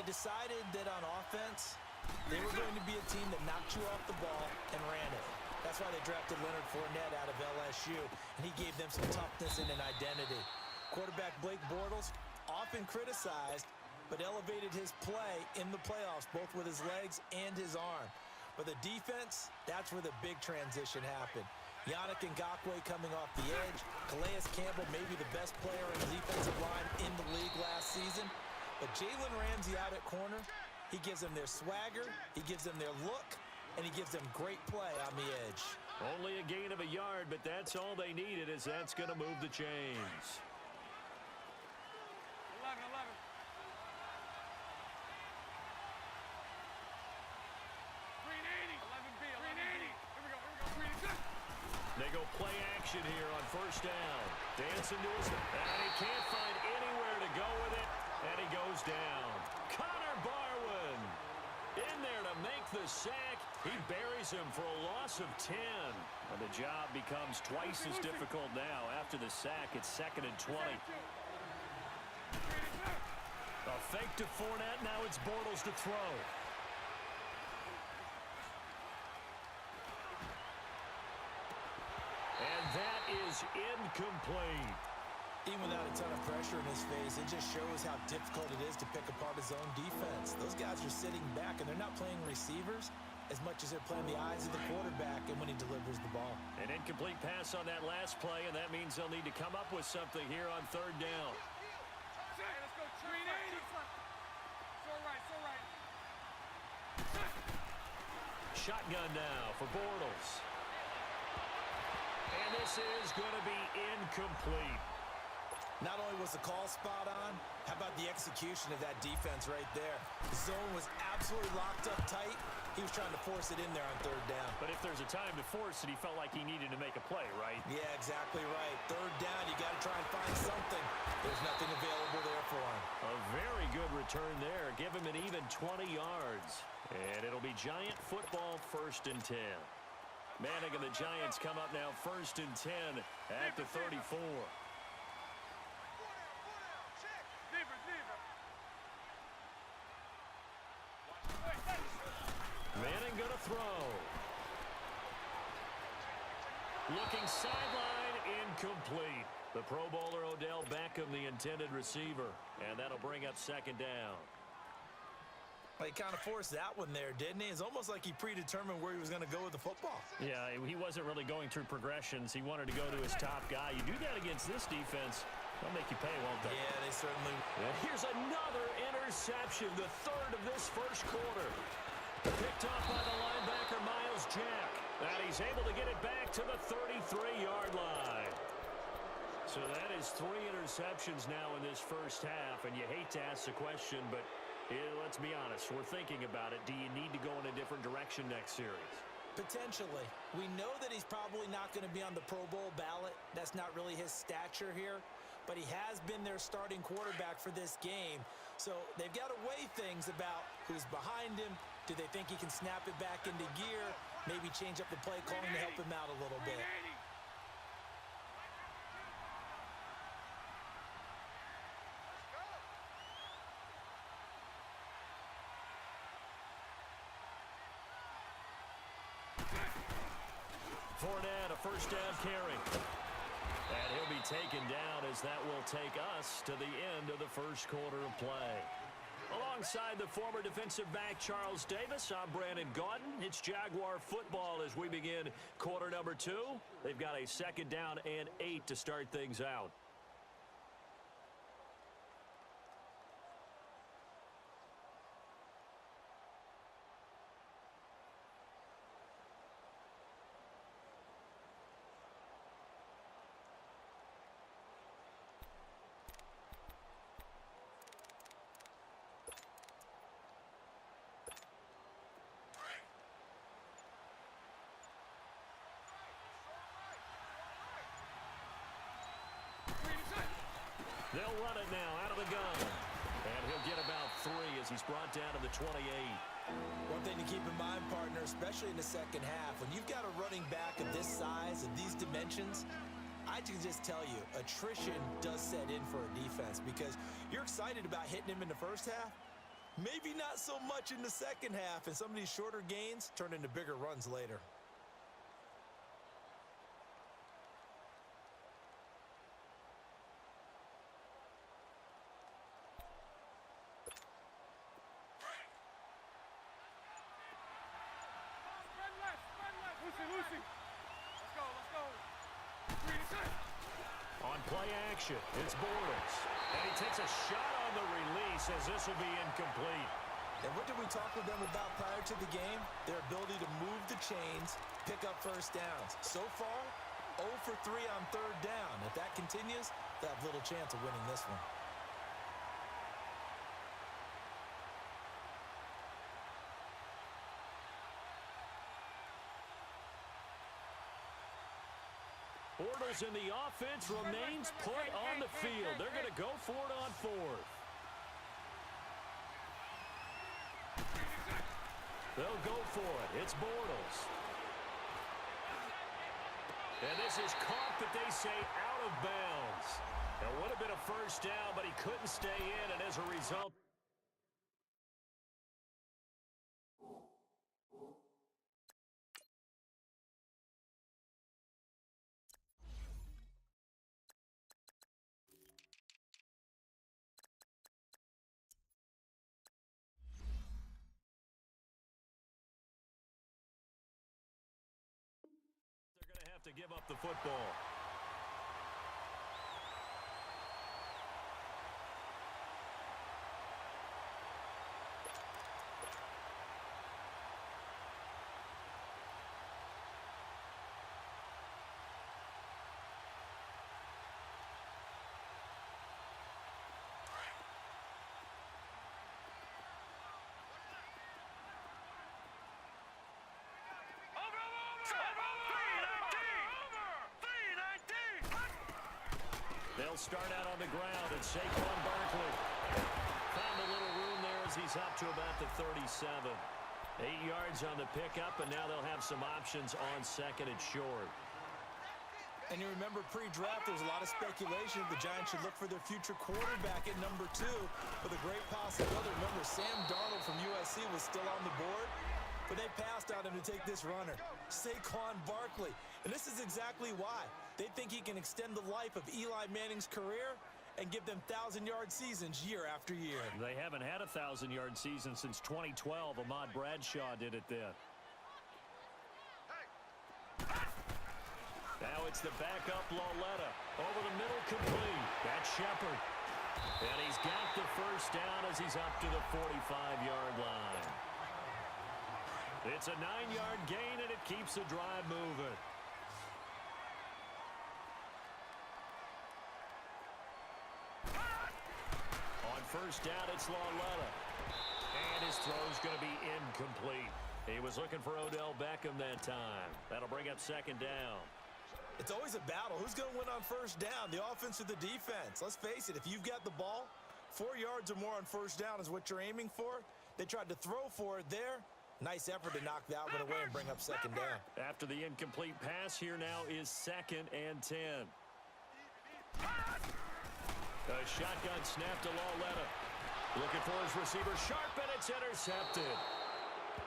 decided that on offense, they were going to be a team that knocked you off the ball and ran it. That's why they drafted Leonard Fournette out of LSU, and he gave them some toughness and an identity. Quarterback Blake Bortles, often criticized, but elevated his play in the playoffs, both with his legs and his arm. But the defense, that's where the big transition happened. Yannick Ngakoue coming off the edge. Calais Campbell, maybe the best player in the defensive line in the league last season. But Jalen Ramsey out at corner, he gives them their swagger, he gives them their look, and he gives them great play on the edge. Only a gain of a yard, but that's all they needed, as that's going to move the chains. 11. They go play action here on first down. Dancing to his, and he can't find anywhere to go with it, and he goes down. Connor Barwin in there to make the sack. He buries him for a loss of 10. And the job becomes twice as difficult now. After the sack, it's 2nd and 20. A fake to Fournette. Now it's Bortles to throw. And that is incomplete. Even without a ton of pressure in his face, it just shows how difficult it is to pick apart his own defense. Those guys are sitting back, and they're not playing receivers as much as they're playing the eyes of the quarterback and when he delivers the ball. An incomplete pass on that last play, and that means they'll need to come up with something here on 3rd down. Let's go. 380. So right. Shotgun now for Bortles. And this is going to be incomplete. Not only was the call spot on, how about the execution of that defense right there? The zone was absolutely locked up tight. He was trying to force it in there on 3rd down. But if there's a time to force it, he felt like he needed to make a play, right? Yeah, exactly right. 3rd down, you got to try and find something. There's nothing available there for him. A very good return there. Give him an even 20 yards. And it'll be Giant football, 1st and 10. Manning and the Giants come up now 1st and 10 at the 34. Manning going to throw. Looking sideline, incomplete. The Pro Bowler Odell Beckham, the intended receiver. And that'll bring up 2nd down. Well, he kind of forced that one there, didn't he? It's almost like he predetermined where he was going to go with the football. Yeah, he wasn't really going through progressions. He wanted to go to his top guy. You do that against this defense, they'll make you pay, won't they? Yeah, they certainly. And here's another interception, the 3rd of this 1st quarter. Picked off by the linebacker, Miles Jack. And he's able to get it back to the 33-yard line. So that is 3 interceptions now in this 1st half, and you hate to ask the question, but let's be honest, we're thinking about it. Do you need to go in a different direction next series? Potentially. We know that he's probably not going to be on the Pro Bowl ballot. That's not really his stature here. But he has been their starting quarterback for this game. So they've got to weigh things about who's behind him. Do they think he can snap it back into gear? Maybe change up the play calling to help him out a little bit. Fournette, a 1st down carry. And he'll be taken down as that will take us to the end of the 1st quarter of play. Alongside the former defensive back Charles Davis, I'm Brandon Gaudin. It's Jaguar football as we begin quarter number 2. They've got a 2nd down and 8 to start things out. They'll run it now out of the gun. And he'll get about 3 as he's brought down to the 28. One thing to keep in mind, partner, especially in the 2nd half, when you've got a running back of this size and these dimensions, I can just tell you, attrition does set in for a defense because you're excited about hitting him in the 1st half, Maybe not so much in the second half, and some of these shorter gains turn into bigger runs later. Lucy. Let's go. On play action, it's Bortles. And he takes a shot on the release as this will be incomplete. And what did we talk with them about prior to the game? Their ability to move the chains, pick up first downs. So far, 0 for 3 on third down. If that continues, they'll have little chance of winning this one. Bortles in the offense remains put on the field. They're going to go for it on fourth. They'll go for it. It's Bortles. And this is caught, but they say out of bounds. It would have been a first down, but he couldn't stay in, and as a result, to give up the football. They'll start out on the ground, and Saquon Barkley found a little room there as he's up to about the 37. 8 yards on the pickup, and now they'll have some options on second and short. And you remember pre-draft, there's a lot of speculation the Giants should look for their future quarterback at number 2 with a great possibility. Remember, Sam Darnold from USC was still on the board, but they passed on him to take this runner, Saquon Barkley. And this is exactly why. They think he can extend the life of Eli Manning's career and give them 1,000-yard seasons year after year. They haven't had a 1,000-yard season since 2012. Ahmad Bradshaw did it then. Now it's the backup Lauletta. Over the middle, complete. That's Shepard. And he's got the first down as he's up to the 45-yard line. It's a 9-yard gain, and it keeps the drive moving. On first down, it's Lauletta. And his throw's going to be incomplete. He was looking for Odell Beckham that time. That'll bring up second down. It's always a battle. Who's going to win on first down, the offense or the defense? Let's face it, if you've got the ball, 4 yards or more on first down is what you're aiming for. They tried to throw for it there. Nice effort to knock that one away and bring up second down. After the incomplete pass, here now is 2nd and 10. A shotgun snap to Lauletta. Looking for his receiver, Sharp, and it's intercepted.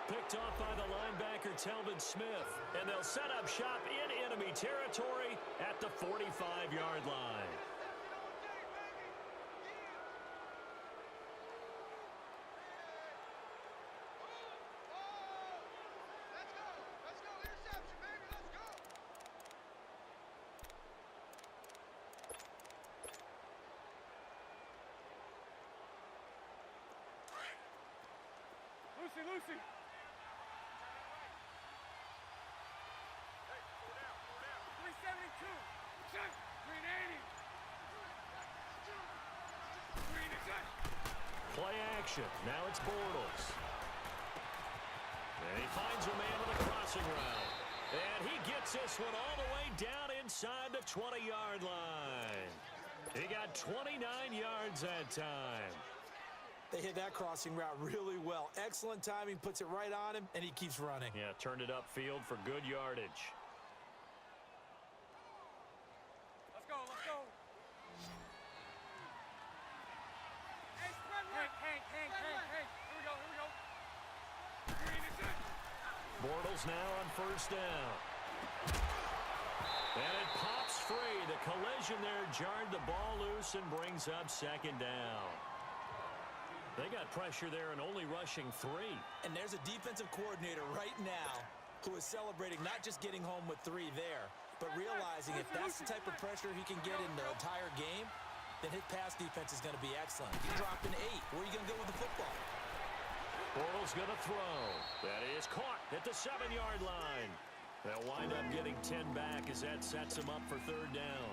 Picked off by the linebacker, Telvin Smith. And they'll set up shop in enemy territory at the 45-yard line. Lucy. Hey, 372. 380. Play action. Now it's Bortles. And he finds a man with a crossing route. And he gets this one all the way down inside the 20-yard line. He got 29 yards that time. They hit that crossing route really well. Excellent timing, puts it right on him, and he keeps running. Yeah, turned it upfield for good yardage. Let's go. Hey, spread right. Hank. Bengals now on first down. And it pops free. The collision there jarred the ball loose and brings up second down. They got pressure there and only rushing 3. And there's a defensive coordinator right now who is celebrating not just getting home with 3 there, but realizing if that's the type of pressure he can get in the entire game, then his pass defense is going to be excellent. He dropped an 8. Where are you going to go with the football? Bortles going to throw. That is caught at the 7-yard line. They'll wind up getting 10 back as that sets them up for third down.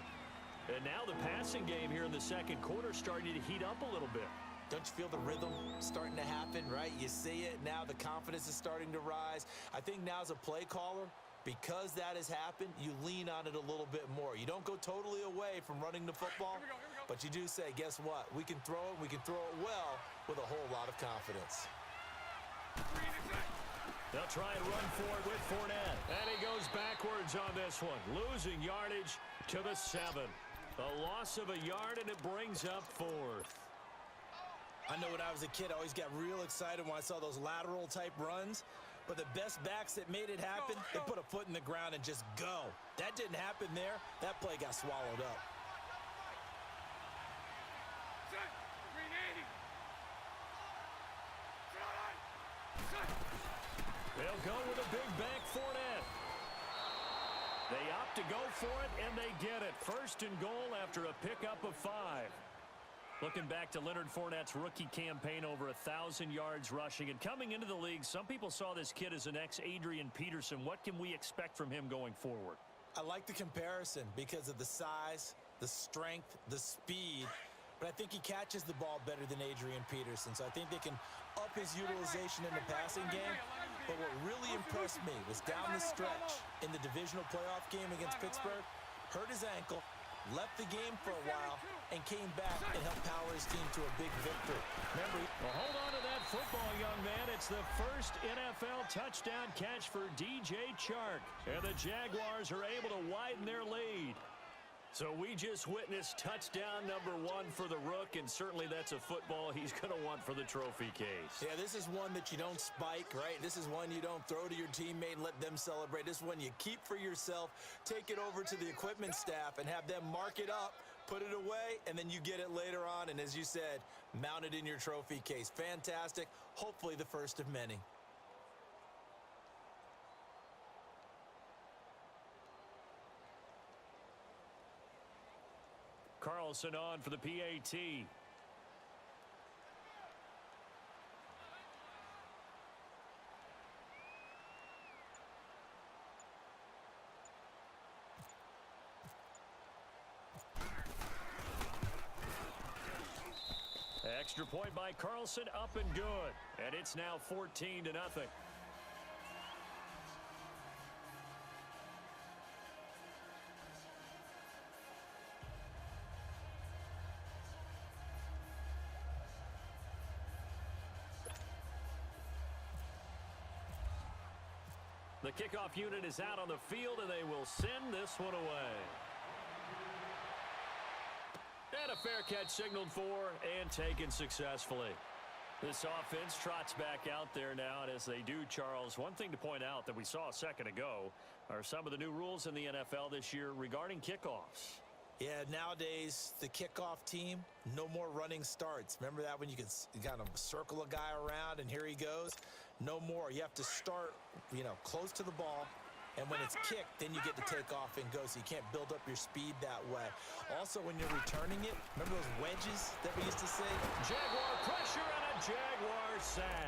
And now the passing game here in the second quarter starting to heat up a little bit. Don't you feel the rhythm starting to happen, right? You see it now. The confidence is starting to rise. I think now as a play caller, because that has happened, you lean on it a little bit more. You don't go totally away from running the football, Here we go. but you do say, guess what? We can throw it. We can throw it well with a whole lot of confidence. They'll try and run for it with Fournette. And he goes backwards on this one, losing yardage to the 7. A loss of a yard, and it brings up 4th. I know when I was a kid, I always got real excited when I saw those lateral type runs. But the best backs that made it happen, they put a foot in the ground and just go. That didn't happen there. That play got swallowed up. Set. Green 80. Set. They'll go with a big back Fournette. They opt to go for it, and they get it. First and goal after a pickup of 5. Looking back to Leonard Fournette's rookie campaign, over 1,000 yards rushing. And coming into the league, some people saw this kid as an ex-Adrian Peterson. What can we expect from him going forward? I like the comparison because of the size, the strength, the speed. But I think he catches the ball better than Adrian Peterson. So I think they can up his utilization in the passing game. But what really impressed me was down the stretch in the divisional playoff game against Pittsburgh, hurt his ankle, left the game for a while, and came back and helped power his team to a big victory. Remember, well, hold on to that football, young man. It's the first NFL touchdown catch for DJ Chark. And the Jaguars are able to widen their lead. So we just witnessed touchdown number 1 for the Rook, and certainly that's a football he's going to want for the trophy case. yeah, this is one that you don't spike, right? This is one you don't throw to your teammate and let them celebrate. This is one you keep for yourself, take it over to the equipment staff, and have them mark it up, put it away, and then you get it later on, and as you said, mount it in your trophy case. Fantastic. Hopefully the first of many. Carlson on for the PAT. Extra point by Carlson, up and good. And it's now 14-0. The kickoff unit is out on the field, and they will send this one away. And a fair catch signaled for and taken successfully. This offense trots back out there now, and as they do, Charles, one thing to point out that we saw a second ago are some of the new rules in the NFL this year regarding kickoffs. Yeah, nowadays, the kickoff team, no more running starts. Remember that when you could kind of circle a guy around and here he goes? No more. You have to start, close to the ball. And when it's kicked, then you get to take off and go, so you can't build up your speed that way. Also, when you're returning it, remember those wedges that we used to say? Jaguar pressure and a Jaguar sack.